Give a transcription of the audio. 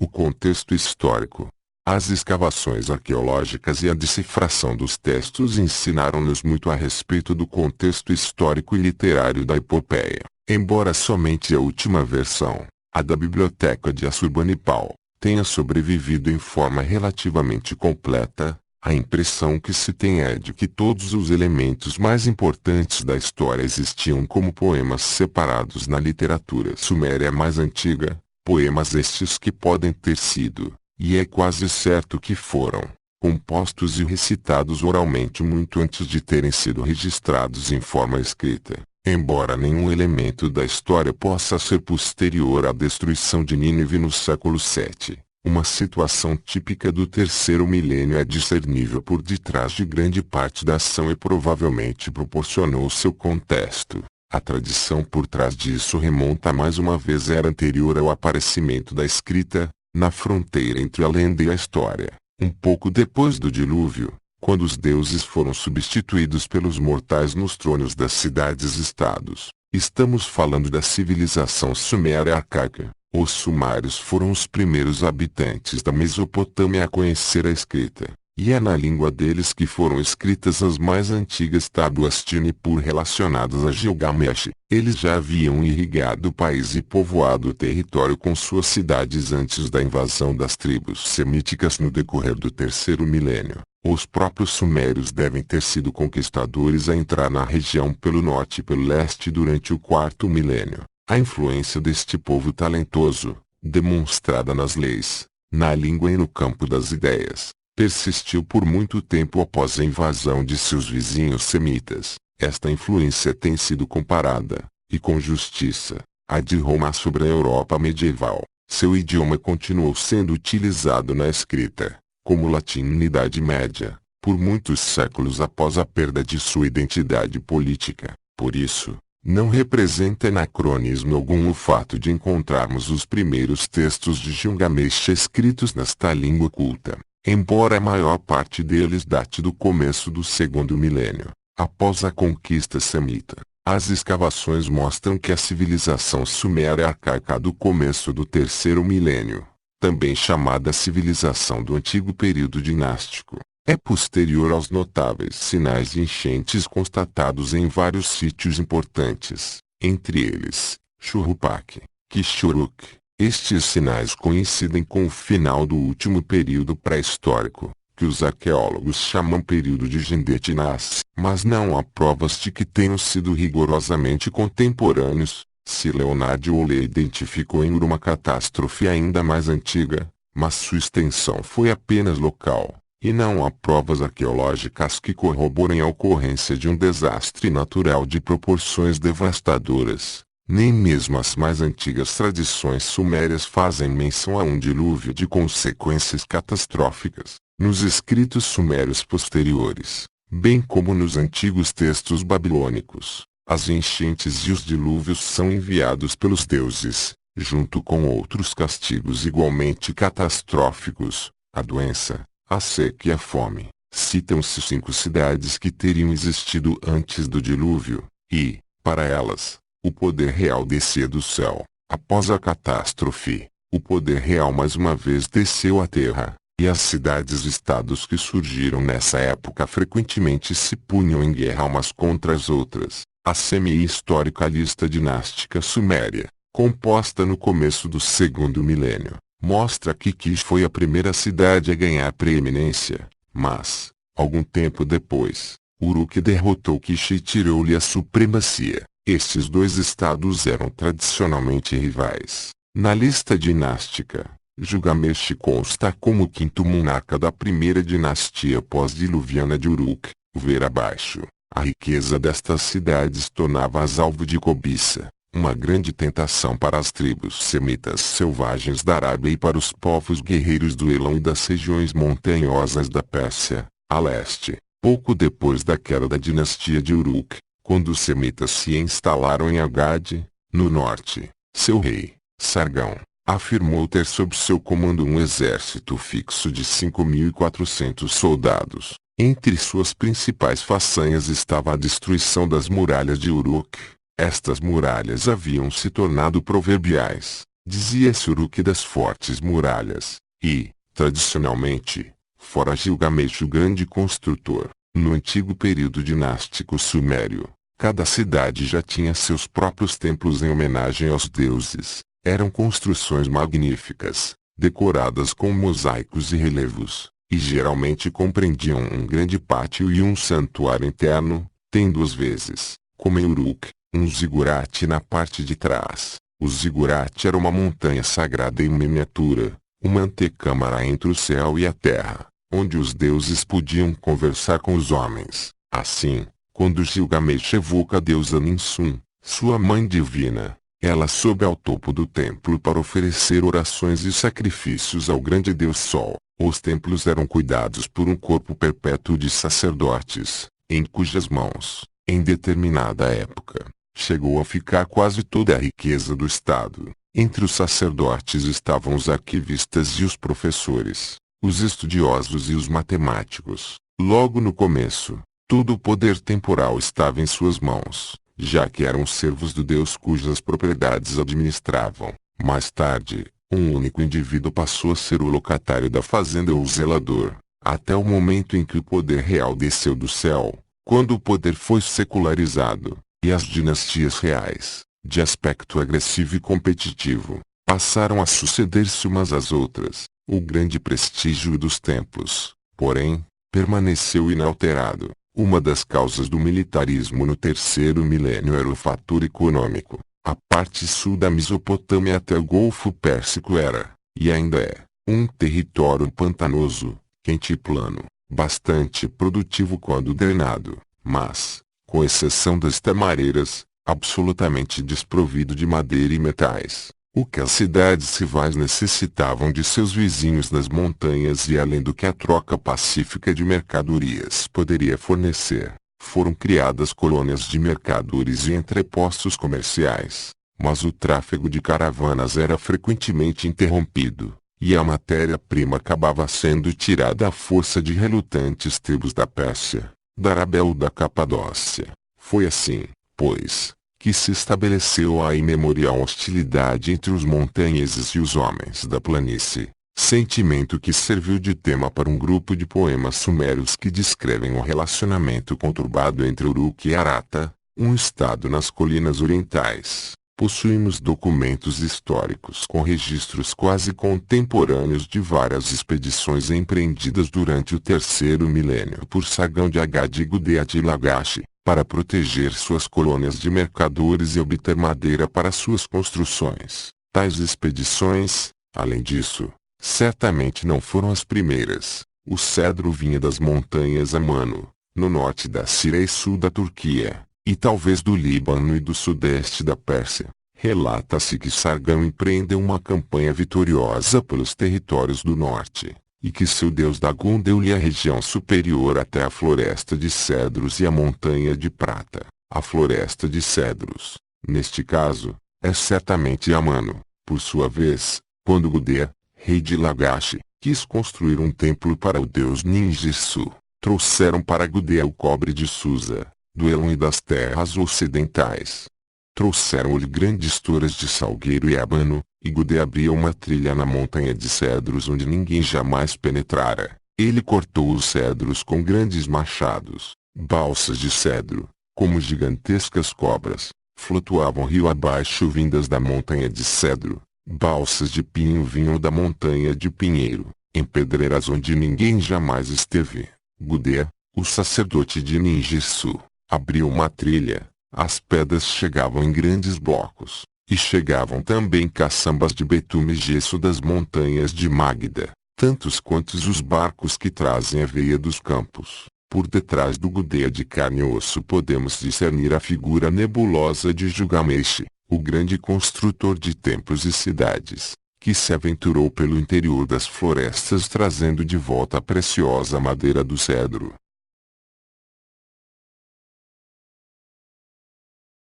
O contexto histórico. As escavações arqueológicas e a decifração dos textos ensinaram-nos muito a respeito do contexto histórico e literário da epopeia. Embora somente a última versão, a da Biblioteca de Assurbanipal, tenha sobrevivido em forma relativamente completa, a impressão que se tem é de que todos os elementos mais importantes da história existiam como poemas separados na literatura suméria mais antiga, poemas estes que podem ter sido, e é quase certo que foram, compostos e recitados oralmente muito antes de terem sido registrados em forma escrita, embora nenhum elemento da história possa ser posterior à destruição de Nínive no século VII. Uma situação típica do terceiro milênio é discernível por detrás de grande parte da ação e provavelmente proporcionou seu contexto. A tradição por trás disso remonta mais uma vez à era anterior ao aparecimento da escrita, na fronteira entre a lenda e a história, um pouco depois do dilúvio, quando os deuses foram substituídos pelos mortais nos tronos das cidades-estados. Estamos falando da civilização suméria arcaica. Os sumários foram os primeiros habitantes da Mesopotâmia a conhecer a escrita, e é na língua deles que foram escritas as mais antigas tábuas de Nippur relacionadas a Gilgamesh. Eles já haviam irrigado o país e povoado o território com suas cidades antes da invasão das tribos semíticas no decorrer do terceiro milênio. Os próprios sumérios devem ter sido conquistadores a entrar na região pelo norte e pelo leste durante o quarto milênio. A influência deste povo talentoso, demonstrada nas leis, na língua e no campo das ideias, persistiu por muito tempo após a invasão de seus vizinhos semitas. Esta influência tem sido comparada, e com justiça, à de Roma sobre a Europa medieval. Seu idioma continuou sendo utilizado na escrita, como o latim na Idade Média, por muitos séculos após a perda de sua identidade política. Por isso, não representa anacronismo algum o fato de encontrarmos os primeiros textos de Gilgamesh escritos nesta língua culta, embora a maior parte deles date do começo do segundo milênio, após a conquista semita. As escavações mostram que a civilização suméria arcaica do começo do terceiro milênio, também chamada civilização do antigo período dinástico, é posterior aos notáveis sinais de enchentes constatados em vários sítios importantes, entre eles, Churrupak, Kishuruk. Estes sinais coincidem com o final do último período pré-histórico, que os arqueólogos chamam período de Gendetinassi, mas não há provas de que tenham sido rigorosamente contemporâneos. Se Leonard Euler identificou em Ur uma catástrofe ainda mais antiga, mas sua extensão foi apenas local, e não há provas arqueológicas que corroborem a ocorrência de um desastre natural de proporções devastadoras. Nem mesmo as mais antigas tradições sumérias fazem menção a um dilúvio de consequências catastróficas. Nos escritos sumérios posteriores, bem como nos antigos textos babilônicos, as enchentes e os dilúvios são enviados pelos deuses, junto com outros castigos igualmente catastróficos, a doença, a seca e a fome. Citam-se 5 cidades que teriam existido antes do dilúvio, e, para elas, o poder real descia do céu. Após a catástrofe, o poder real mais uma vez desceu à terra, e as cidades-estados que surgiram nessa época frequentemente se punham em guerra umas contra as outras. A semi-histórica lista dinástica suméria, composta no começo do segundo milênio, mostra que Kish foi a primeira cidade a ganhar preeminência, mas, algum tempo depois, Uruk derrotou Kish e tirou-lhe a supremacia. Estes dois estados eram tradicionalmente rivais. Na lista dinástica, Gilgamesh consta como o quinto monarca da primeira dinastia pós-diluviana de Uruk. Ver abaixo. A riqueza destas cidades tornava-as alvo de cobiça, uma grande tentação para as tribos semitas selvagens da Arábia e para os povos guerreiros do Elão e das regiões montanhosas da Pérsia, a leste. Pouco depois da queda da dinastia de Uruk, quando os semitas se instalaram em Agade, no norte, seu rei, Sargão, afirmou ter sob seu comando um exército fixo de 5.400 soldados. Entre suas principais façanhas estava a destruição das muralhas de Uruk. Estas muralhas haviam se tornado proverbiais, Dizia-se Uruk das fortes muralhas, e, tradicionalmente, fora Gilgamesh o grande construtor, no antigo período dinástico sumério, cada cidade já tinha seus próprios templos em homenagem aos deuses. Eram construções magníficas, decoradas com mosaicos e relevos, e geralmente compreendiam um grande pátio e um santuário interno, tendo às vezes, como em Uruk, um zigurate na parte de trás. O zigurate era uma montanha sagrada em miniatura, uma antecâmara entre o céu e a terra, onde os deuses podiam conversar com os homens. Assim, quando Gilgamesh evoca a deusa Ninsun, sua mãe divina, ela sobe ao topo do templo para oferecer orações e sacrifícios ao grande deus Sol. Os templos eram cuidados por um corpo perpétuo de sacerdotes, em cujas mãos, em determinada época, chegou a ficar quase toda a riqueza do Estado. Entre os sacerdotes estavam os arquivistas e os professores, os estudiosos e os matemáticos. Logo no começo, todo o poder temporal estava em suas mãos, já que eram servos do Deus cujas propriedades administravam. Mais tarde, um único indivíduo passou a ser o locatário da fazenda ou o zelador, até o momento em que o poder real desceu do céu, quando o poder foi secularizado, e as dinastias reais, de aspecto agressivo e competitivo, passaram a suceder-se umas às outras. O grande prestígio dos templos, porém, permaneceu inalterado. Uma das causas do militarismo no terceiro milênio era o fator econômico. A parte sul da Mesopotâmia até o Golfo Pérsico era, e ainda é, um território pantanoso, quente e plano, bastante produtivo quando drenado, mas, com exceção das tamareiras, absolutamente desprovido de madeira e metais. O que as cidades rivais necessitavam de seus vizinhos nas montanhas e além do que a troca pacífica de mercadorias poderia fornecer, foram criadas colônias de mercadores e entrepostos comerciais. Mas o tráfego de caravanas era frequentemente interrompido, e a matéria-prima acabava sendo tirada à força de relutantes tribos da Pérsia, da Arábia ou da Capadócia. Foi assim, pois, que se estabeleceu a imemorial hostilidade entre os montanheses e os homens da planície, sentimento que serviu de tema para um grupo de poemas sumérios que descrevem o relacionamento conturbado entre Uruk e Arata, um estado nas colinas orientais. Possuímos documentos históricos com registros quase contemporâneos de várias expedições empreendidas durante o terceiro milênio por Sargão de Agade e Gudea de Lagash, para proteger suas colônias de mercadores e obter madeira para suas construções. Tais expedições, além disso, certamente não foram as primeiras. O cedro vinha das montanhas Amano, no norte da Síria e sul da Turquia, e talvez do Líbano e do sudeste da Pérsia. Relata-se que Sargão empreendeu uma campanha vitoriosa pelos territórios do norte, e que seu deus Dagon deu-lhe a região superior até a floresta de cedros e a montanha de prata. A floresta de cedros, neste caso, é certamente Amano. Por sua vez, quando Gudea, rei de Lagash, quis construir um templo para o deus Ninjitsu, trouxeram para Gudea o cobre de Susa, do Elon e das terras ocidentais. Trouxeram-lhe grandes toras de salgueiro e ébano, e Gudea abria uma trilha na montanha de cedros onde ninguém jamais penetrara. Ele cortou os cedros com grandes machados. Balsas de cedro, como gigantescas cobras, flutuavam rio abaixo vindas da montanha de cedro. Balsas de pinho vinham da montanha de pinheiro, em pedreiras onde ninguém jamais esteve. Gudea, o sacerdote de Ninjitsu, abriu uma trilha. As pedras chegavam em grandes blocos, e chegavam também caçambas de betume e gesso das montanhas de Magda, tantos quantos os barcos que trazem a veia dos campos. Por detrás do Gudea de carne e osso podemos discernir a figura nebulosa de Gilgamesh, o grande construtor de templos e cidades, que se aventurou pelo interior das florestas trazendo de volta a preciosa madeira do cedro.